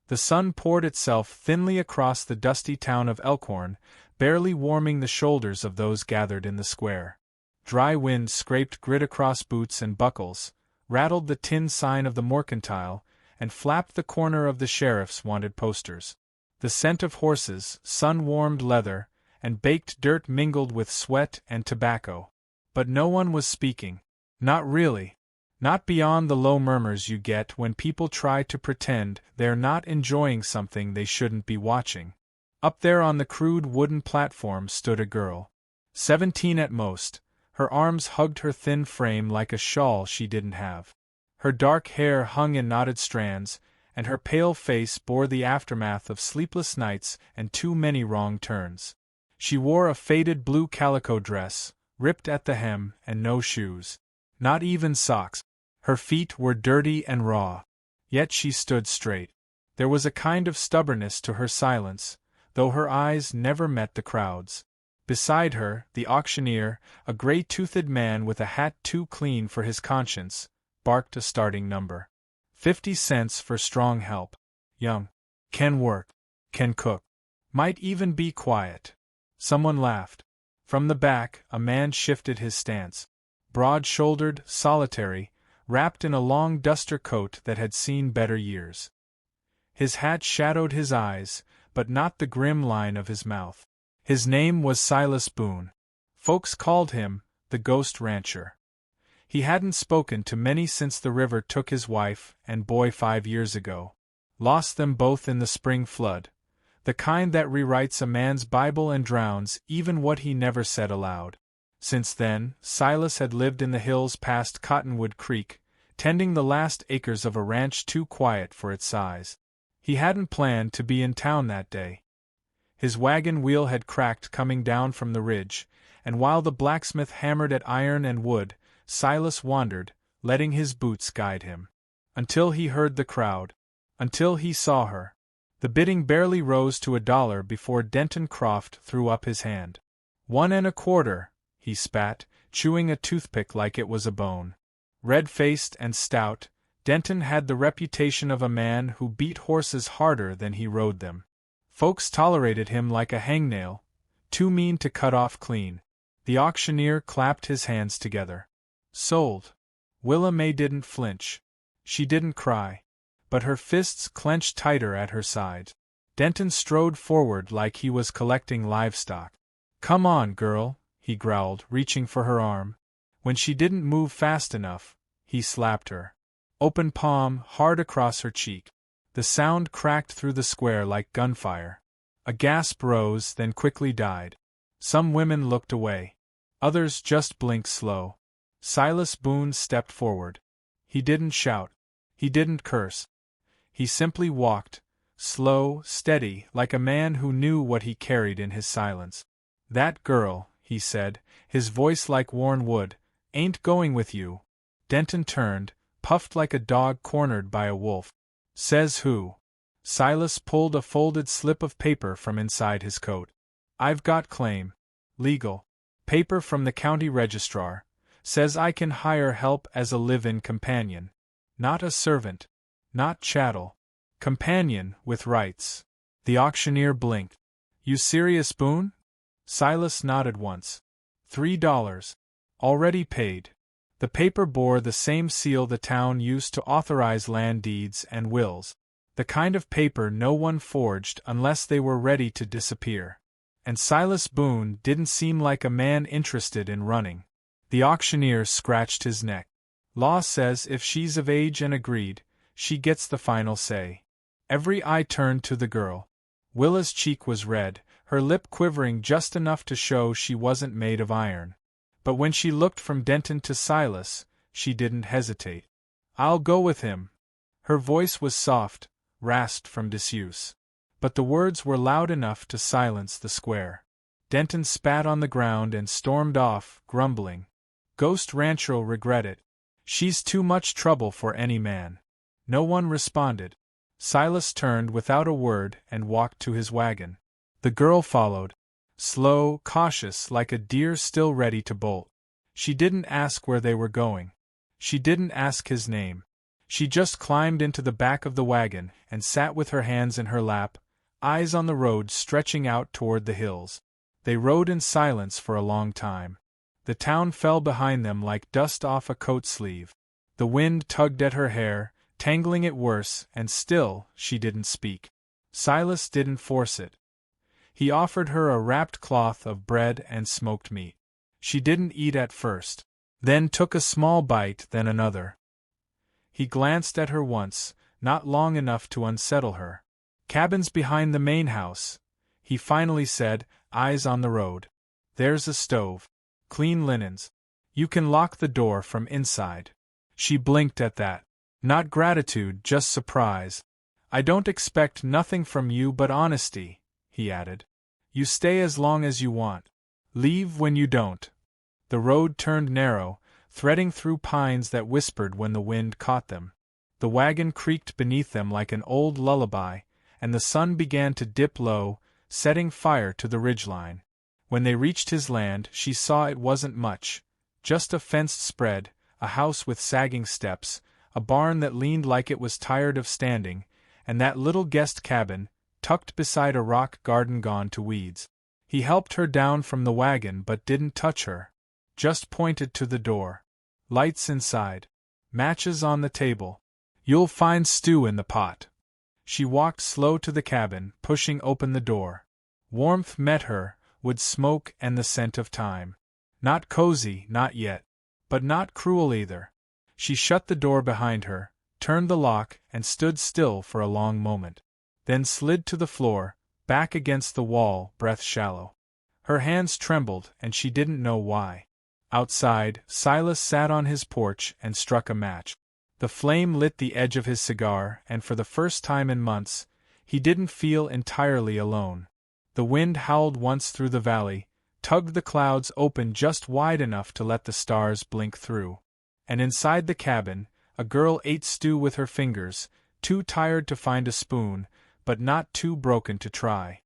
The sun poured itself thinly across the dusty town of Elkhorn, barely warming the shoulders of those gathered in the square. Dry wind scraped grit across boots and buckles, rattled the tin sign of the mercantile, and flapped the corner of the sheriff's wanted posters. The scent of horses, sun-warmed leather, and baked dirt mingled with sweat and tobacco. But no one was speaking. Not really. Not beyond the low murmurs you get when people try to pretend they're not enjoying something they shouldn't be watching. Up there on the crude wooden platform stood a girl. 17 at most. Her arms hugged her thin frame like a shawl she didn't have. Her dark hair hung in knotted strands, and her pale face bore the aftermath of sleepless nights and too many wrong turns. She wore a faded blue calico dress, ripped at the hem, and no shoes. Not even socks. Her feet were dirty and raw. Yet she stood straight. There was a kind of stubbornness to her silence, though her eyes never met the crowd's. Beside her, the auctioneer, a gray-toothed man with a hat too clean for his conscience, barked a starting number. 50 cents for strong help. Young. Can work. Can cook. Might even be quiet. Someone laughed. From the back, a man shifted his stance. Broad-shouldered, solitary, wrapped in a long duster coat that had seen better years. His hat shadowed his eyes, but not the grim line of his mouth. His name was Silas Boone. Folks called him the Ghost Rancher. He hadn't spoken to many since the river took his wife and boy 5 years ago. Lost them both in the spring flood, the kind that rewrites a man's Bible and drowns even what he never said aloud. Since then, Silas had lived in the hills past Cottonwood Creek, tending the last acres of a ranch too quiet for its size. He hadn't planned to be in town that day. His wagon wheel had cracked coming down from the ridge, and while the blacksmith hammered at iron and wood, Silas wandered, letting his boots guide him. Until he heard the crowd. Until he saw her. The bidding barely rose to $1 before Denton Croft threw up his hand. 1 1/4, he spat, chewing a toothpick like it was a bone. Red-faced and stout, Denton had the reputation of a man who beat horses harder than he rode them. Folks tolerated him like a hangnail, too mean to cut off clean. The auctioneer clapped his hands together. Sold. Willa May didn't flinch. She didn't cry. But her fists clenched tighter at her side. Denton strode forward like he was collecting livestock. Come on, girl, he growled, reaching for her arm. When she didn't move fast enough, he slapped her. Open palm, hard across her cheek. The sound cracked through the square like gunfire. A gasp rose, then quickly died. Some women looked away. Others just blinked slow. Silas Boone stepped forward. He didn't shout. He didn't curse. He simply walked, slow, steady, like a man who knew what he carried in his silence. That girl, he said, his voice like worn wood, ain't going with you. Denton turned, puffed like a dog cornered by a wolf. Says who? Silas pulled a folded slip of paper from inside his coat. I've got claim. Legal. Paper from the county registrar. Says I can hire help as a live-in companion. Not a servant. Not chattel. Companion, with rights. The auctioneer blinked. You serious, Boone? Silas nodded once. $3. Already paid. The paper bore the same seal the town used to authorize land deeds and wills. The kind of paper no one forged unless they were ready to disappear. And Silas Boone didn't seem like a man interested in running. The auctioneer scratched his neck. Law says if she's of age and agreed, she gets the final say. Every eye turned to the girl. Willa's cheek was red, her lip quivering just enough to show she wasn't made of iron. But when she looked from Denton to Silas, she didn't hesitate. I'll go with him. Her voice was soft, rasped from disuse. But the words were loud enough to silence the square. Denton spat on the ground and stormed off, grumbling. Ghost Rancher'll regret it. She's too much trouble for any man. No one responded. Silas turned without a word and walked to his wagon. The girl followed. Slow, cautious, like a deer still ready to bolt. She didn't ask where they were going. She didn't ask his name. She just climbed into the back of the wagon and sat with her hands in her lap, eyes on the road stretching out toward the hills. They rode in silence for a long time. The town fell behind them like dust off a coat sleeve. The wind tugged at her hair, tangling it worse, and still she didn't speak. Silas didn't force it. He offered her a wrapped cloth of bread and smoked meat. She didn't eat at first, then took a small bite, then another. He glanced at her once, not long enough to unsettle her. "Cabin's behind the main house," he finally said, eyes on the road. "There's a stove. Clean linens. You can lock the door from inside." She blinked at that. Not gratitude, just surprise. "I don't expect nothing from you but honesty," he added. "You stay as long as you want. Leave when you don't." The road turned narrow, threading through pines that whispered when the wind caught them. The wagon creaked beneath them like an old lullaby, and the sun began to dip low, setting fire to the ridgeline. When they reached his land, she saw it wasn't much. Just a fenced spread, a house with sagging steps, a barn that leaned like it was tired of standing, and that little guest cabin, tucked beside a rock garden gone to weeds. He helped her down from the wagon but didn't touch her. Just pointed to the door. "Lights inside. Matches on the table. You'll find stew in the pot." She walked slow to the cabin, pushing open the door. Warmth met her, wood smoke and the scent of thyme. Not cozy, not yet. But not cruel either. She shut the door behind her, turned the lock, and stood still for a long moment. Then slid to the floor, back against the wall, breath shallow. Her hands trembled, and she didn't know why. Outside, Silas sat on his porch and struck a match. The flame lit the edge of his cigar, and for the first time in months, he didn't feel entirely alone. The wind howled once through the valley, tugged the clouds open just wide enough to let the stars blink through. And inside the cabin, a girl ate stew with her fingers, too tired to find a spoon, but not too broken to try.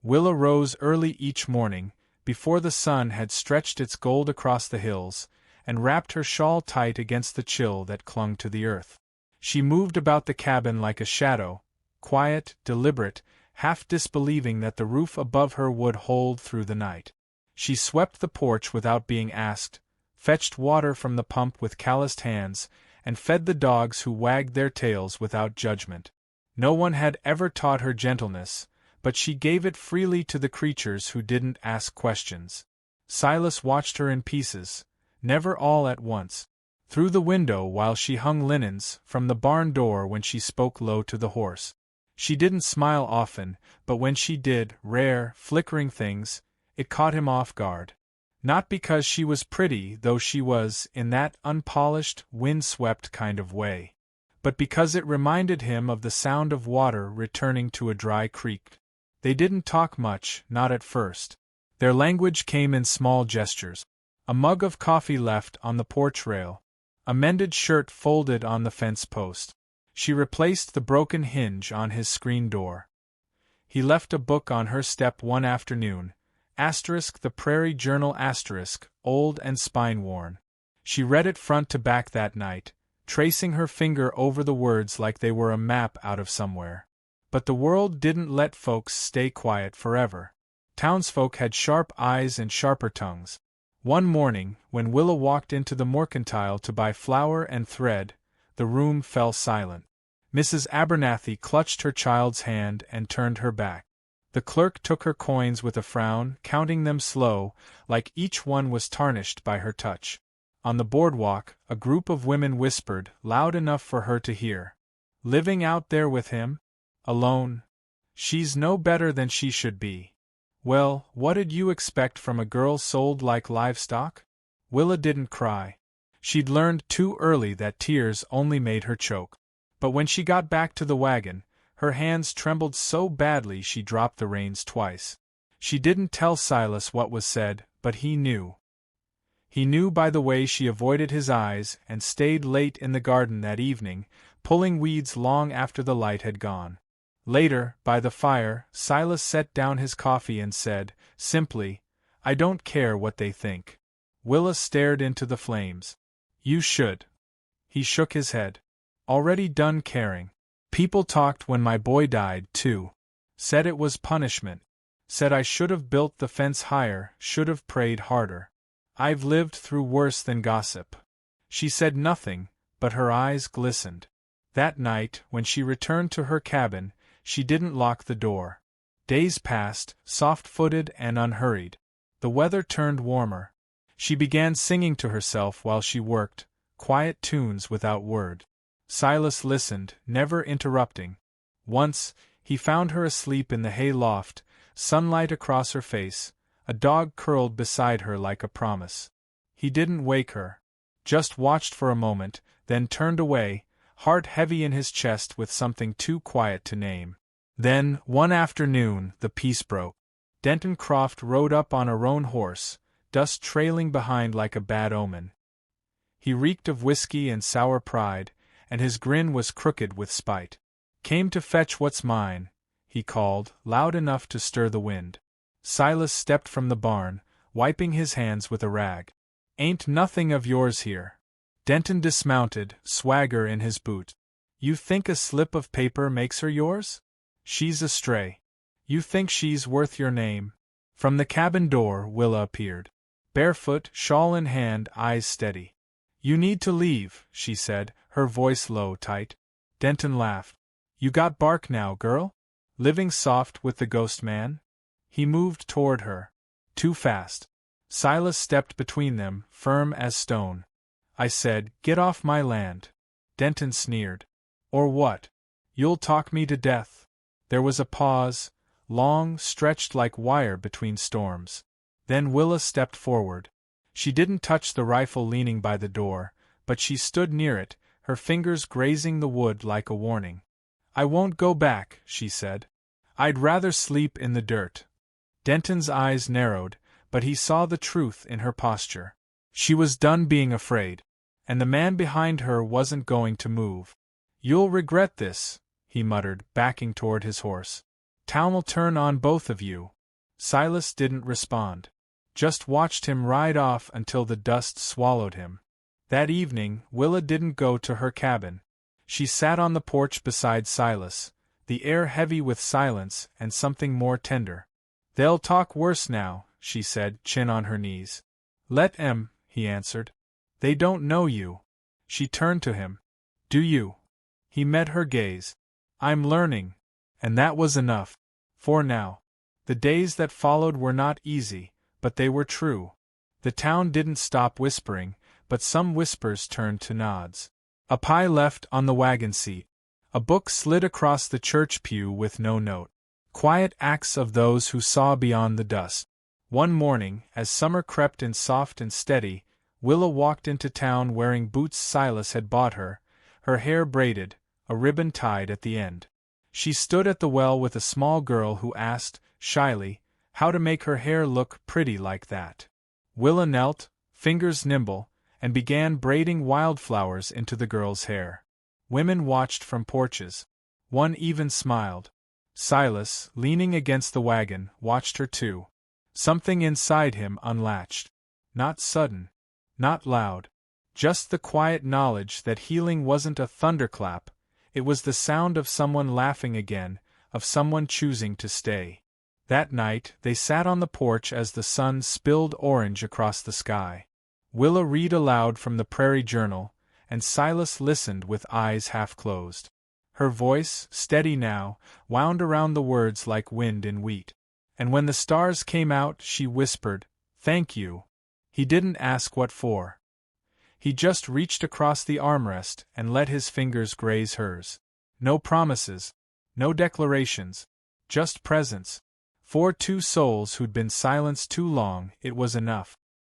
Willa rose early each morning, before the sun had stretched its gold across the hills, and wrapped her shawl tight against the chill that clung to the earth. She moved about the cabin like a shadow, quiet, deliberate, half disbelieving that the roof above her would hold through the night. She swept the porch without being asked, fetched water from the pump with calloused hands, and fed the dogs who wagged their tails without judgment. No one had ever taught her gentleness, but she gave it freely to the creatures who didn't ask questions. Silas watched her in pieces, never all at once. Through the window while she hung linens, from the barn door when she spoke low to the horse. She didn't smile often, but when she did, rare, flickering things, it caught him off guard. Not because she was pretty, though she was, in that unpolished, wind-swept kind of way, but because it reminded him of the sound of water returning to a dry creek. They didn't talk much, not at first. Their language came in small gestures. A mug of coffee left on the porch rail. A mended shirt folded on the fence post. She replaced the broken hinge on his screen door. He left a book on her step one afternoon, the Prairie Journal *, old and spine-worn. She read it front to back that night, tracing her finger over the words like they were a map out of somewhere. But the world didn't let folks stay quiet forever. Townsfolk had sharp eyes and sharper tongues. One morning, when Willa walked into the mercantile to buy flour and thread, the room fell silent. Mrs. Abernathy clutched her child's hand and turned her back. The clerk took her coins with a frown, counting them slow, like each one was tarnished by her touch. On the boardwalk, a group of women whispered, loud enough for her to hear. "Living out there with him? Alone? She's no better than she should be." Well, what'd you expect from a girl sold like livestock? Willa didn't cry. She'd learned too early that tears only made her choke. But when she got back to the wagon, her hands trembled so badly she dropped the reins twice. She didn't tell Silas what was said, but he knew. He knew by the way she avoided his eyes and stayed late in the garden that evening, pulling weeds long after the light had gone. Later, by the fire, Silas set down his coffee and said, simply, "I don't care what they think." Willa stared into the flames. "You should." He shook his head. Already done caring. People talked when my boy died, too. Said it was punishment. Said I should have built the fence higher, should have prayed harder. I've lived through worse than gossip. She said nothing, but her eyes glistened. That night, when she returned to her cabin, she didn't lock the door. Days passed, soft-footed and unhurried. The weather turned warmer. She began singing to herself while she worked, quiet tunes without word. Silas listened, never interrupting. Once, he found her asleep in the hay loft, sunlight across her face, a dog curled beside her like a promise. He didn't wake her. Just watched for a moment, then turned away, heart heavy in his chest with something too quiet to name. Then, one afternoon, the peace broke. Denton Croft rode up on a roan horse, dust trailing behind like a bad omen. He reeked of whiskey and sour pride, and his grin was crooked with spite. "Came to fetch what's mine," he called, loud enough to stir the wind. Silas stepped from the barn, wiping his hands with a rag. "Ain't nothing of yours here." Denton dismounted, swagger in his boot. "You think a slip of paper makes her yours? She's a stray. You think she's worth your name?" From the cabin door, Willa appeared. Barefoot, shawl in hand, eyes steady. "You need to leave," she said, her voice low, tight. Denton laughed. "You got bark now, girl? Living soft with the ghost man?" He moved toward her. Too fast. Silas stepped between them, firm as stone. "I said, get off my land." Denton sneered. "Or what? You'll talk me to death." There was a pause, long, stretched like wire between storms. Then Willa stepped forward. She didn't touch the rifle leaning by the door, but she stood near it, her fingers grazing the wood like a warning. "I won't go back," she said. "I'd rather sleep in the dirt." Denton's eyes narrowed, but he saw the truth in her posture. She was done being afraid. And the man behind her wasn't going to move. "You'll regret this," he muttered, backing toward his horse. "Town'll turn on both of you." Silas didn't respond. Just watched him ride off until the dust swallowed him. That evening, Willa didn't go to her cabin. She sat on the porch beside Silas, the air heavy with silence and something more tender. "They'll talk worse now," she said, chin on her knees. "Let 'em," he answered. "They don't know you." She turned to him. "Do you?" He met her gaze. "I'm learning." And that was enough. For now. The days that followed were not easy, but they were true. The town didn't stop whispering, but some whispers turned to nods. A pie left on the wagon seat. A book slid across the church pew with no note. Quiet acts of those who saw beyond the dust. One morning, as summer crept in soft and steady, Willa walked into town wearing boots Silas had bought her, her hair braided, a ribbon tied at the end. She stood at the well with a small girl who asked, shyly, how to make her hair look pretty like that. Willa knelt, fingers nimble, and began braiding wildflowers into the girl's hair. Women watched from porches. One even smiled. Silas, leaning against the wagon, watched her too. Something inside him unlatched. Not sudden. Not loud. Just the quiet knowledge that healing wasn't a thunderclap, it was the sound of someone laughing again, of someone choosing to stay. That night, they sat on the porch as the sun spilled orange across the sky. Willa read aloud from the Prairie Journal, and Silas listened with eyes half closed. Her voice, steady now, wound around the words like wind in wheat. And when the stars came out, she whispered, "Thank you." He didn't ask what for. He just reached across the armrest and let his fingers graze hers. No promises, no declarations, just presence. For two souls who'd been silenced too long, it was enough.